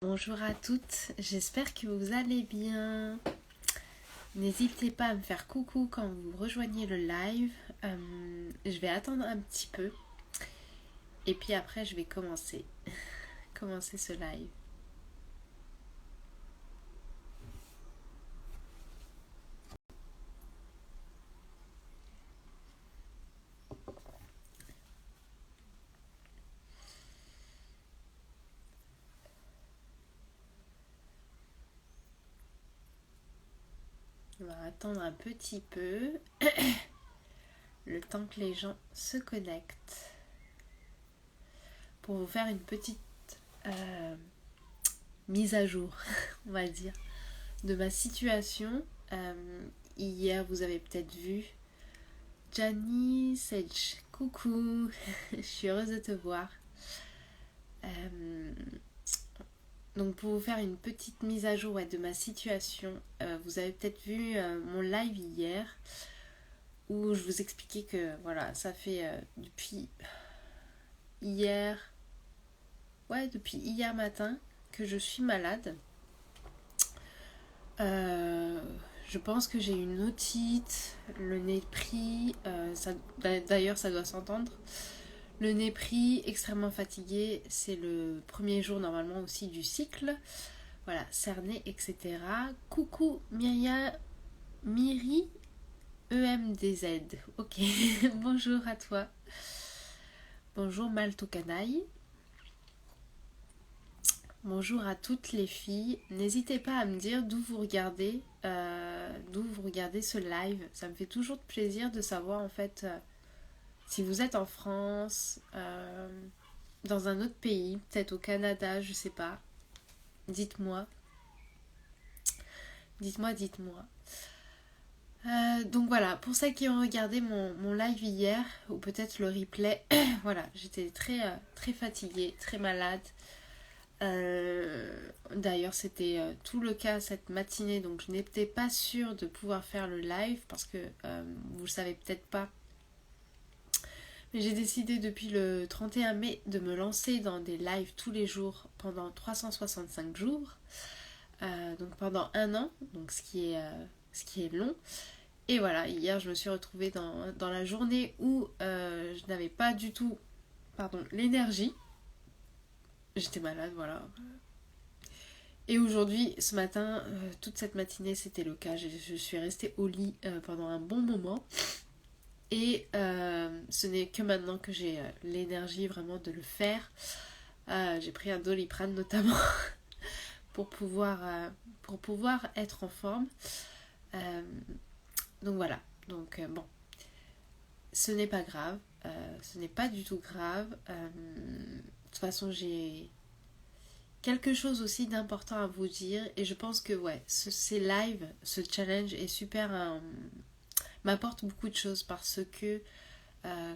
Bonjour à toutes, j'espère que vous allez bien. N'hésitez pas à me faire coucou quand vous rejoignez le live. Je vais attendre un petit peu et puis après je vais commencer ce live. On va attendre un petit peu le temps que les gens se connectent pour vous faire une petite mise à jour, on va dire, de ma situation. Hier, vous avez peut-être vu Gianni Sage, coucou, je suis heureuse de te voir. Donc pour vous faire une petite mise à jour de ma situation, vous avez peut-être vu mon live hier où je vous expliquais que voilà, ça fait depuis hier matin que je suis malade. Je pense que j'ai une otite, le nez pris, d'ailleurs ça doit s'entendre. Le nez pris, extrêmement fatigué, c'est le premier jour normalement aussi du cycle. Voilà, cerné, etc. Coucou Miri EMDZ. Ok, bonjour à toi. Bonjour Malto Canaille. Bonjour à toutes les filles. N'hésitez pas à me dire d'où vous regardez ce live. Ça me fait toujours plaisir de savoir en fait si vous êtes en France, dans un autre pays, peut-être au Canada, je sais pas. Dites-moi. Dites-moi. Donc voilà, pour celles qui ont regardé mon live hier, ou peut-être le replay, voilà, j'étais très fatiguée, très malade. D'ailleurs, c'était tout le cas cette matinée, donc je n'étais pas sûre de pouvoir faire le live parce que vous le savez peut-être pas. Mais j'ai décidé depuis le 31 mai de me lancer dans des lives tous les jours pendant 365 jours. Donc pendant un an, donc ce qui est long. Et voilà, hier je me suis retrouvée dans la journée où je n'avais pas du tout l'énergie. J'étais malade, voilà. Et aujourd'hui, ce matin, toute cette matinée, c'était le cas. Je suis restée au lit pendant un bon moment. Et ce n'est que maintenant que j'ai l'énergie vraiment de le faire. J'ai pris un Doliprane notamment pour pouvoir être en forme. Donc voilà. Donc bon, ce n'est pas grave. Ce n'est pas du tout grave. De toute façon, j'ai quelque chose aussi d'important à vous dire. Et je pense que ces lives, ce challenge est super... m'apporte beaucoup de choses parce que,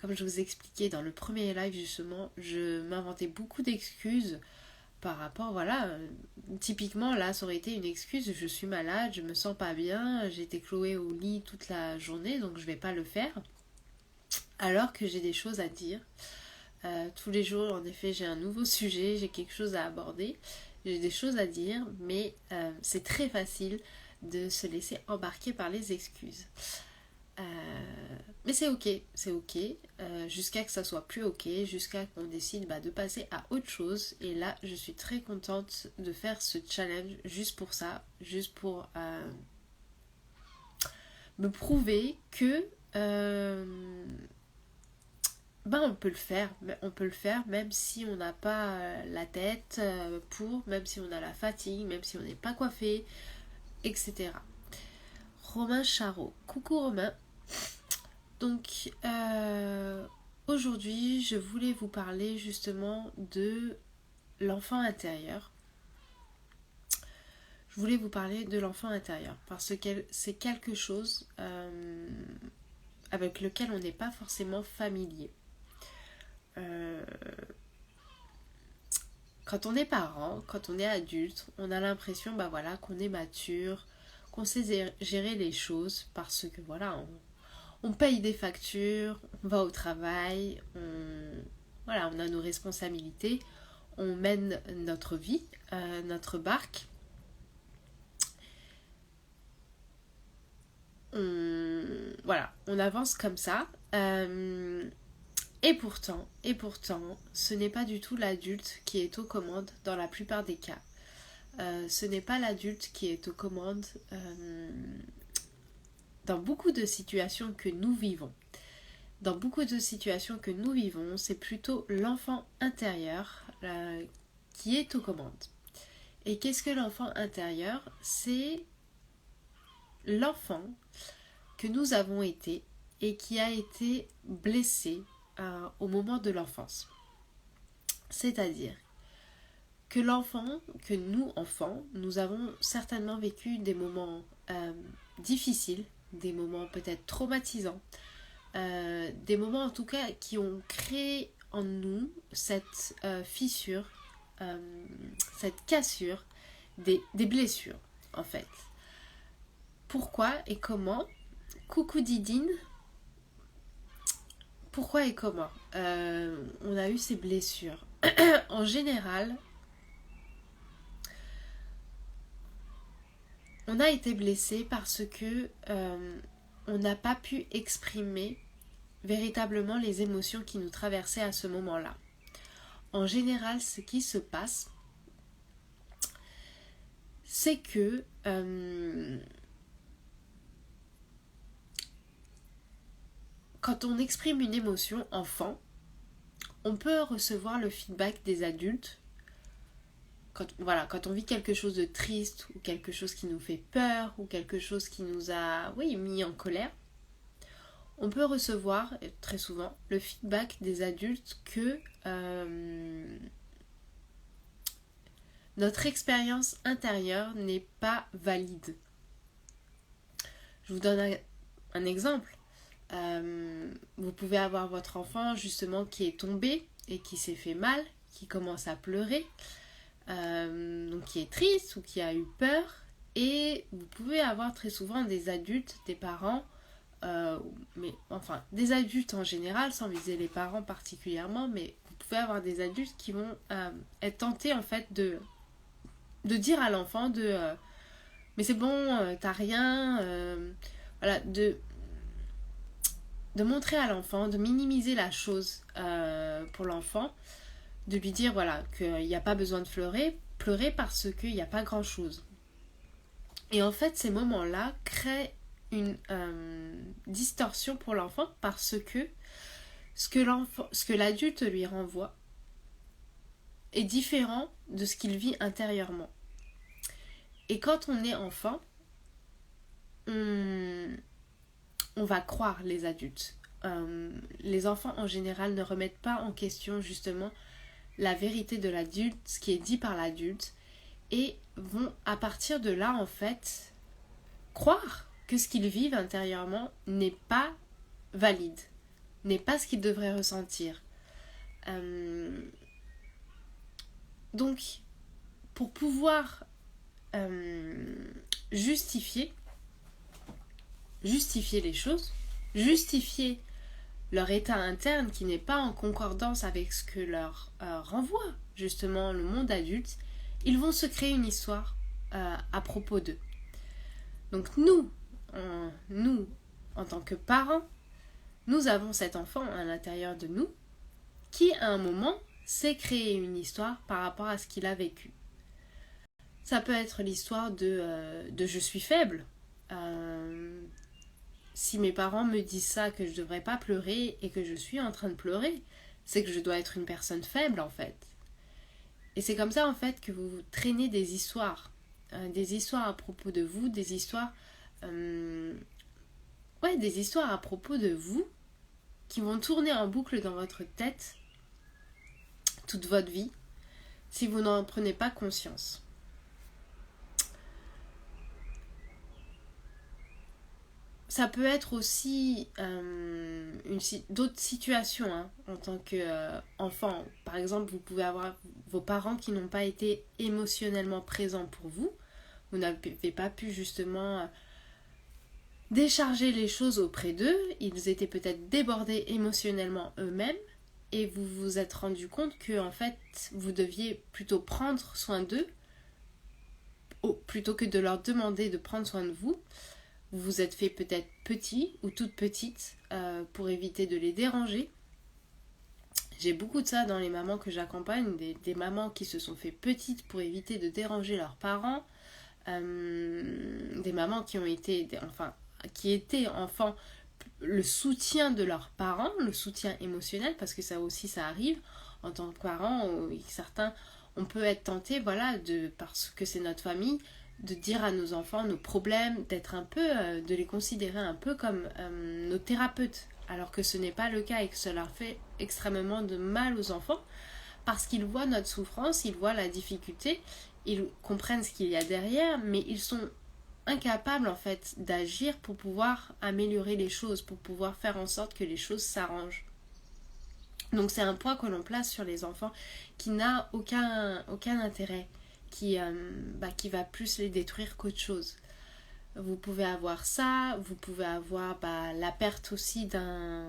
comme je vous expliquais dans le premier live justement, je m'inventais beaucoup d'excuses par rapport, voilà, typiquement là ça aurait été une excuse, je suis malade, je me sens pas bien, j'ai été clouée au lit toute la journée donc je vais pas le faire, alors que j'ai des choses à dire. Tous les jours en effet j'ai un nouveau sujet, j'ai quelque chose à aborder, j'ai des choses à dire, mais c'est très facile de se laisser embarquer par les excuses. Mais c'est ok, jusqu'à que ça soit plus ok, jusqu'à qu'on décide de passer à autre chose. Et là, je suis très contente de faire ce challenge juste pour ça, juste pour me prouver que on peut le faire même si on n'a pas la tête même si on a la fatigue, même si on n'est pas coiffé, etc. Romain Charot, coucou Romain. Donc aujourd'hui je voulais vous parler justement de l'enfant intérieur. Je voulais vous parler de l'enfant intérieur parce que c'est quelque chose avec lequel on n'est pas forcément familier. Quand on est parent, quand on est adulte, on a l'impression qu'on est mature, qu'on sait gérer les choses parce que on paye des factures, on va au travail, on a nos responsabilités, on mène notre vie, notre barque. On avance comme ça. Et pourtant, ce n'est pas du tout l'adulte qui est aux commandes dans la plupart des cas. Ce n'est pas l'adulte qui est aux commandes dans beaucoup de situations que nous vivons. Dans beaucoup de situations que nous vivons, c'est plutôt l'enfant intérieur qui est aux commandes. Et qu'est-ce que l'enfant intérieur? C'est l'enfant que nous avons été et qui a été blessé au moment de l'enfance. C'est-à-dire que l'enfant, que nous, enfants, nous avons certainement vécu des moments difficiles, des moments peut-être traumatisants, des moments en tout cas qui ont créé en nous cette fissure, cette cassure, des blessures en fait. Pourquoi et comment? Coucou Didine. Pourquoi et comment on a eu ces blessures? En général, on a été blessé parce que on n'a pas pu exprimer véritablement les émotions qui nous traversaient à ce moment-là. En général, ce qui se passe, c'est que quand on exprime une émotion enfant, on peut recevoir le feedback des adultes. Quand on vit quelque chose de triste ou quelque chose qui nous fait peur ou quelque chose qui nous a mis en colère, on peut recevoir très souvent le feedback des adultes que notre expérience intérieure n'est pas valide. Je vous donne un exemple. Vous pouvez avoir votre enfant justement qui est tombé et qui s'est fait mal, qui commence à pleurer, donc qui est triste ou qui a eu peur, et vous pouvez avoir très souvent des adultes, des parents, des adultes en général, sans viser les parents particulièrement, mais vous pouvez avoir des adultes qui vont être tentés en fait de dire à l'enfant mais c'est bon, t'as rien, de montrer à l'enfant, de minimiser la chose pour l'enfant, de lui dire qu'il n'y a pas besoin de pleurer parce qu'il n'y a pas grand chose. Et en fait, ces moments-là créent une distorsion pour l'enfant parce que ce que l'adulte lui renvoie est différent de ce qu'il vit intérieurement. Et quand on est enfant, on va croire les adultes. Les enfants en général ne remettent pas en question justement la vérité de l'adulte, ce qui est dit par l'adulte, et vont à partir de là en fait croire que ce qu'ils vivent intérieurement n'est pas valide, n'est pas ce qu'ils devraient ressentir. Donc pour pouvoir justifier les choses, justifier leur état interne qui n'est pas en concordance avec ce que leur renvoie justement le monde adulte, ils vont se créer une histoire à propos d'eux. Donc nous, en tant que parents, nous avons cet enfant à l'intérieur de nous qui à un moment s'est créé une histoire par rapport à ce qu'il a vécu. Ça peut être l'histoire de je suis faible. Si mes parents me disent ça, que je ne devrais pas pleurer et que je suis en train de pleurer, c'est que je dois être une personne faible en fait. Et c'est comme ça en fait que vous traînez des histoires à propos de vous, des histoires à propos de vous qui vont tourner en boucle dans votre tête toute votre vie si vous n'en prenez pas conscience. Ça peut être aussi d'autres situations en tant qu'enfant. Par exemple, vous pouvez avoir vos parents qui n'ont pas été émotionnellement présents pour vous. Vous n'avez pas pu justement décharger les choses auprès d'eux. Ils étaient peut-être débordés émotionnellement eux-mêmes. et vous vous êtes rendu compte que en fait vous deviez plutôt prendre soin d'eux plutôt que de leur demander de prendre soin de vous. Vous vous êtes fait peut-être petit ou toute petite pour éviter de les déranger. J'ai beaucoup de ça dans les mamans que j'accompagne, des mamans qui se sont fait petites pour éviter de déranger leurs parents, des mamans qui ont été, qui étaient enfants, le soutien de leurs parents, le soutien émotionnel, parce que ça aussi ça arrive en tant que parents, certains, on peut être tenté, voilà, parce que c'est notre famille, de dire à nos enfants nos problèmes, d'être un peu, de les considérer un peu comme nos thérapeutes, alors que ce n'est pas le cas et que cela fait extrêmement de mal aux enfants, parce qu'ils voient notre souffrance, ils voient la difficulté, ils comprennent ce qu'il y a derrière, mais ils sont incapables en fait d'agir pour pouvoir améliorer les choses, pour pouvoir faire en sorte que les choses s'arrangent. Donc c'est un poids que l'on place sur les enfants qui n'a aucun intérêt, qui va plus les détruire qu'autre chose. Vous pouvez avoir ça, vous pouvez avoir la perte aussi d'un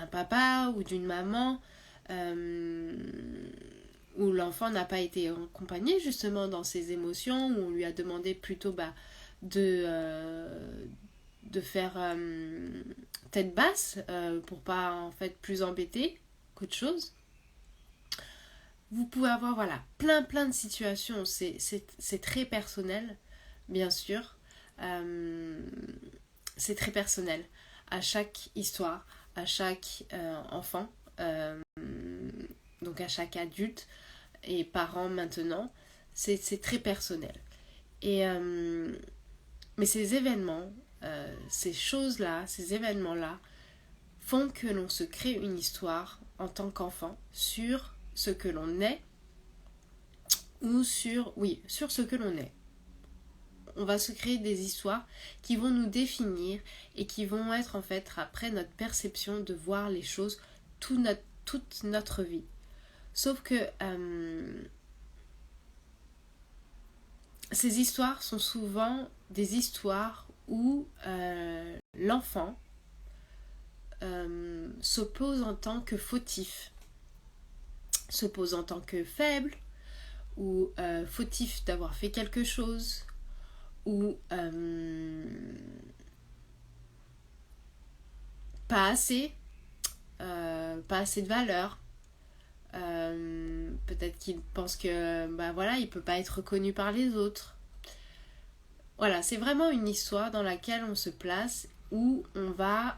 papa ou d'une maman, où l'enfant n'a pas été accompagné justement dans ses émotions, où on lui a demandé plutôt de faire tête basse pour pas en fait plus embêter qu'autre chose. Vous pouvez avoir plein de situations, c'est très personnel bien sûr, c'est très personnel à chaque histoire, à chaque enfant, donc à chaque adulte et parents maintenant, c'est très personnel. Mais ces événements, ces choses-là, ces événements-là font que l'on se crée une histoire en tant qu'enfant sur ce que l'on est ou sur ce que l'on est. On va se créer des histoires qui vont nous définir et qui vont être en fait après notre perception de voir les choses toute notre vie. Sauf que ces histoires sont souvent des histoires où l'enfant s'oppose en tant que fautif, s'oppose en tant que faible, ou fautif d'avoir fait quelque chose, ou pas assez de valeur. Peut-être qu'il pense que il peut pas être reconnu par les autres. Voilà, c'est vraiment une histoire dans laquelle on se place, où on va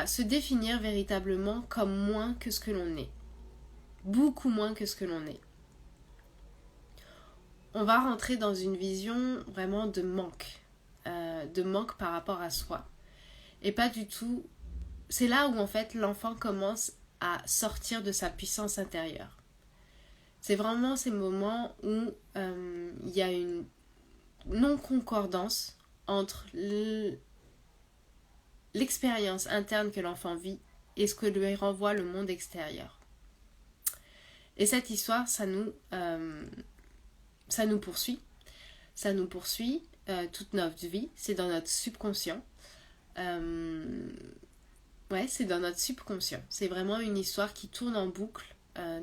se définir véritablement comme moins que ce que l'on est. Beaucoup moins que ce que l'on est. On va rentrer dans une vision vraiment de manque par rapport à soi. Et pas du tout. C'est là où en fait l'enfant commence à sortir de sa puissance intérieure. C'est vraiment ces moments où il y a une non-concordance entre l'expérience interne que l'enfant vit et ce que lui renvoie le monde extérieur. Et cette histoire, ça nous poursuit. Ça nous poursuit toute notre vie. C'est dans notre subconscient. C'est dans notre subconscient. C'est vraiment une histoire qui tourne en boucle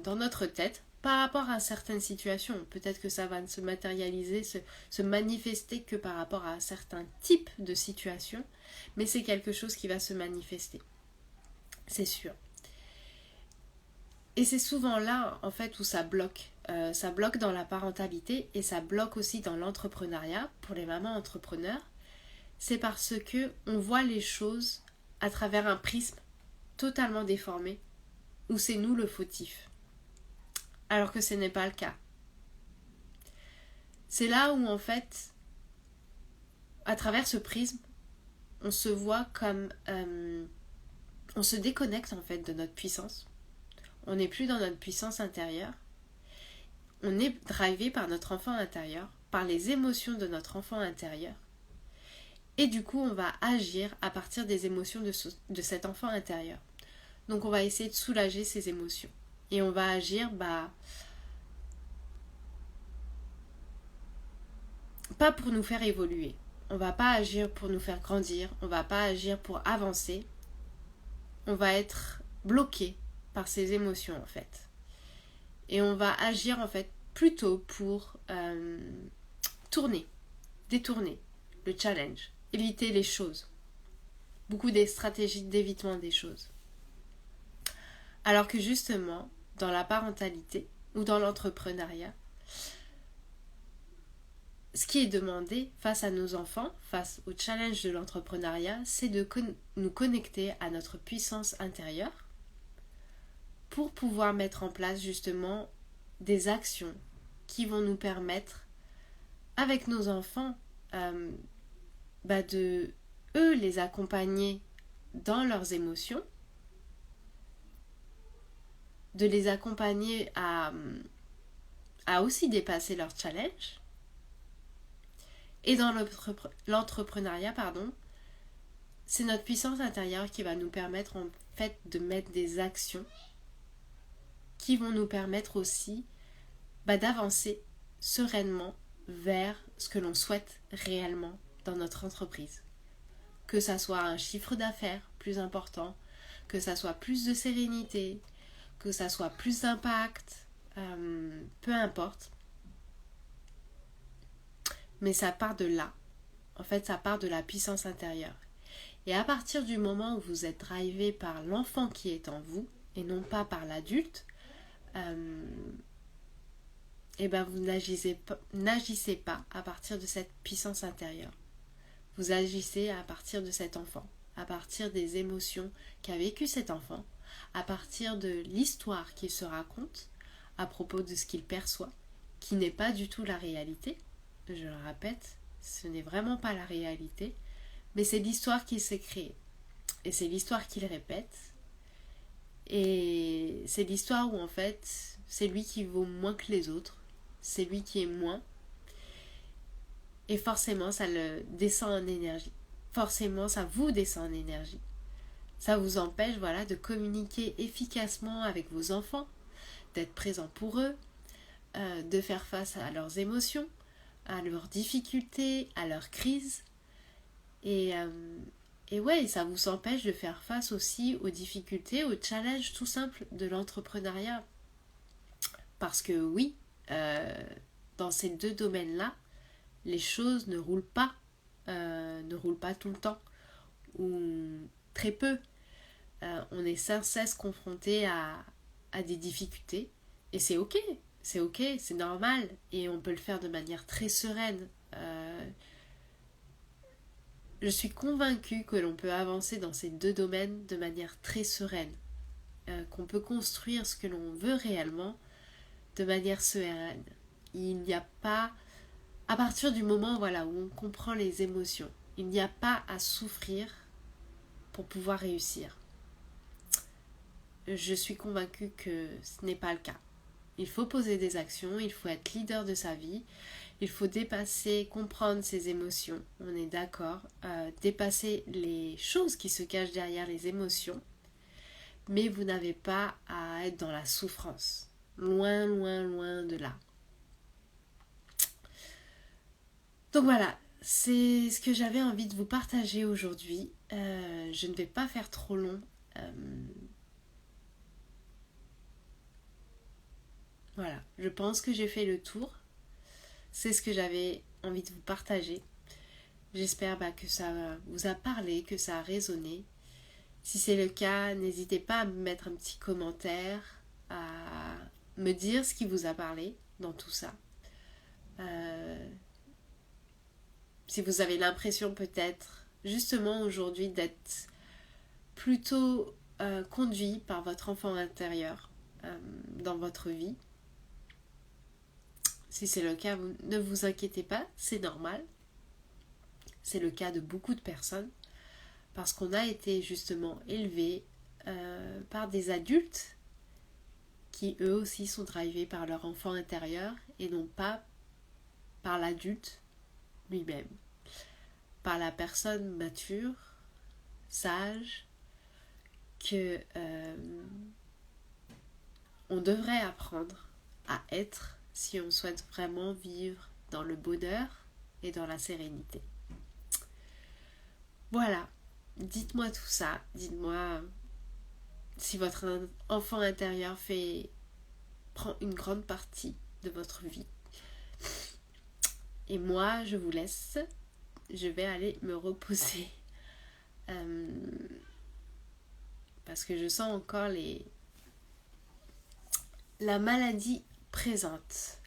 dans notre tête par rapport à certaines situations. Peut-être que ça va ne se matérialiser, se manifester que par rapport à certains types de situations, mais c'est quelque chose qui va se manifester. C'est sûr. Et c'est souvent là, en fait, où ça bloque. Ça bloque dans la parentalité et ça bloque aussi dans l'entrepreneuriat, pour les mamans entrepreneurs. C'est parce que on voit les choses à travers un prisme totalement déformé, où c'est nous le fautif. Alors que ce n'est pas le cas. C'est là où, en fait, à travers ce prisme, on se voit comme... on se déconnecte, en fait, de notre puissance. On n'est plus dans notre puissance intérieure. On est drivé par notre enfant intérieur, par les émotions de notre enfant intérieur. Et du coup, on va agir à partir des émotions de cet enfant intérieur. Donc, on va essayer de soulager ces émotions. Et on va agir, pas pour nous faire évoluer. on va pas agir pour nous faire grandir, on va pas agir pour avancer, on va être bloqué par ces émotions en fait. Et on va agir en fait plutôt pour détourner le challenge, éviter les choses. Beaucoup des stratégies d'évitement des choses. Alors que justement, dans la parentalité ou dans l'entrepreneuriat, ce qui est demandé face à nos enfants, face au challenge de l'entrepreneuriat, c'est de nous connecter à notre puissance intérieure pour pouvoir mettre en place justement des actions qui vont nous permettre, avec nos enfants, de eux les accompagner dans leurs émotions, de les accompagner à aussi dépasser leur challenge. Et dans l'entrepreneuriat, c'est notre puissance intérieure qui va nous permettre en fait de mettre des actions qui vont nous permettre aussi d'avancer sereinement vers ce que l'on souhaite réellement dans notre entreprise. Que ça soit un chiffre d'affaires plus important, que ça soit plus de sérénité, que ça soit plus d'impact, peu importe. Mais ça part de là. En fait, ça part de la puissance intérieure. Et à partir du moment où vous êtes drivé par l'enfant qui est en vous, et non pas par l'adulte, vous n'agissez pas à partir de cette puissance intérieure. Vous agissez à partir de cet enfant, à partir des émotions qu'a vécu cet enfant, à partir de l'histoire qu'il se raconte à propos de ce qu'il perçoit, qui n'est pas du tout la réalité. Je le répète, ce n'est vraiment pas la réalité, mais c'est l'histoire qu'il s'est créée. Et c'est l'histoire qu'il répète. Et c'est l'histoire où en fait, c'est lui qui vaut moins que les autres. C'est lui qui est moins. Et forcément, ça le descend en énergie. Forcément, ça vous descend en énergie. Ça vous empêche, de communiquer efficacement avec vos enfants, d'être présent pour eux, de faire face à leurs émotions, à leurs difficultés, à leurs crises. Et ça vous empêche de faire face aussi aux difficultés, aux challenges tout simples de l'entrepreneuriat. Parce que oui, dans ces deux domaines-là, les choses ne roulent pas tout le temps, ou très peu. On est sans cesse confronté à des difficultés, et c'est ok, c'est normal, et on peut le faire de manière très sereine. Je suis convaincue que l'on peut avancer dans ces deux domaines de manière très sereine, qu'on peut construire ce que l'on veut réellement de manière sereine. Il n'y a pas, à partir du moment où on comprend les émotions, il n'y a pas à souffrir pour pouvoir réussir. Je suis convaincue que ce n'est pas le cas. Il faut poser des actions, il faut être leader de sa vie, il faut dépasser, comprendre ses émotions, on est d'accord, dépasser les choses qui se cachent derrière les émotions, mais vous n'avez pas à être dans la souffrance. Loin, loin, loin de là. Donc voilà, c'est ce que j'avais envie de vous partager aujourd'hui. Je ne vais pas faire trop long. Voilà, je pense que j'ai fait le tour. C'est ce que j'avais envie de vous partager. J'espère que ça vous a parlé, que ça a résonné. Si c'est le cas, n'hésitez pas à me mettre un petit commentaire, à me dire ce qui vous a parlé dans tout ça. Si vous avez l'impression peut-être, justement aujourd'hui, d'être plutôt conduit par votre enfant intérieur dans votre vie. Si c'est le cas, ne vous inquiétez pas, c'est normal. C'est le cas de beaucoup de personnes parce qu'on a été justement élevés par des adultes qui eux aussi sont drivés par leur enfant intérieur et non pas par l'adulte lui-même, par la personne mature, sage, que on devrait apprendre à être si on souhaite vraiment vivre dans le bonheur et dans la sérénité. Voilà, dites-moi tout ça, dites-moi si votre enfant intérieur prend une grande partie de votre vie. Et moi, je vous laisse, je vais aller me reposer. Parce que je sens encore la maladie présente.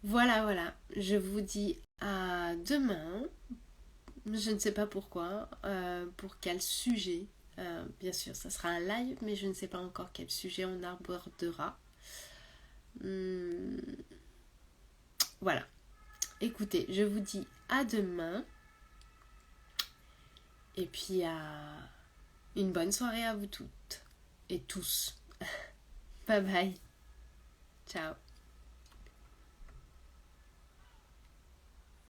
Voilà, je vous dis à demain. Je ne sais pas pourquoi, pour quel sujet. Bien sûr, ça sera un live, mais je ne sais pas encore quel sujet on abordera. Voilà. Écoutez, je vous dis à demain. Et puis une bonne soirée à vous toutes et tous. Bye bye. Ciao.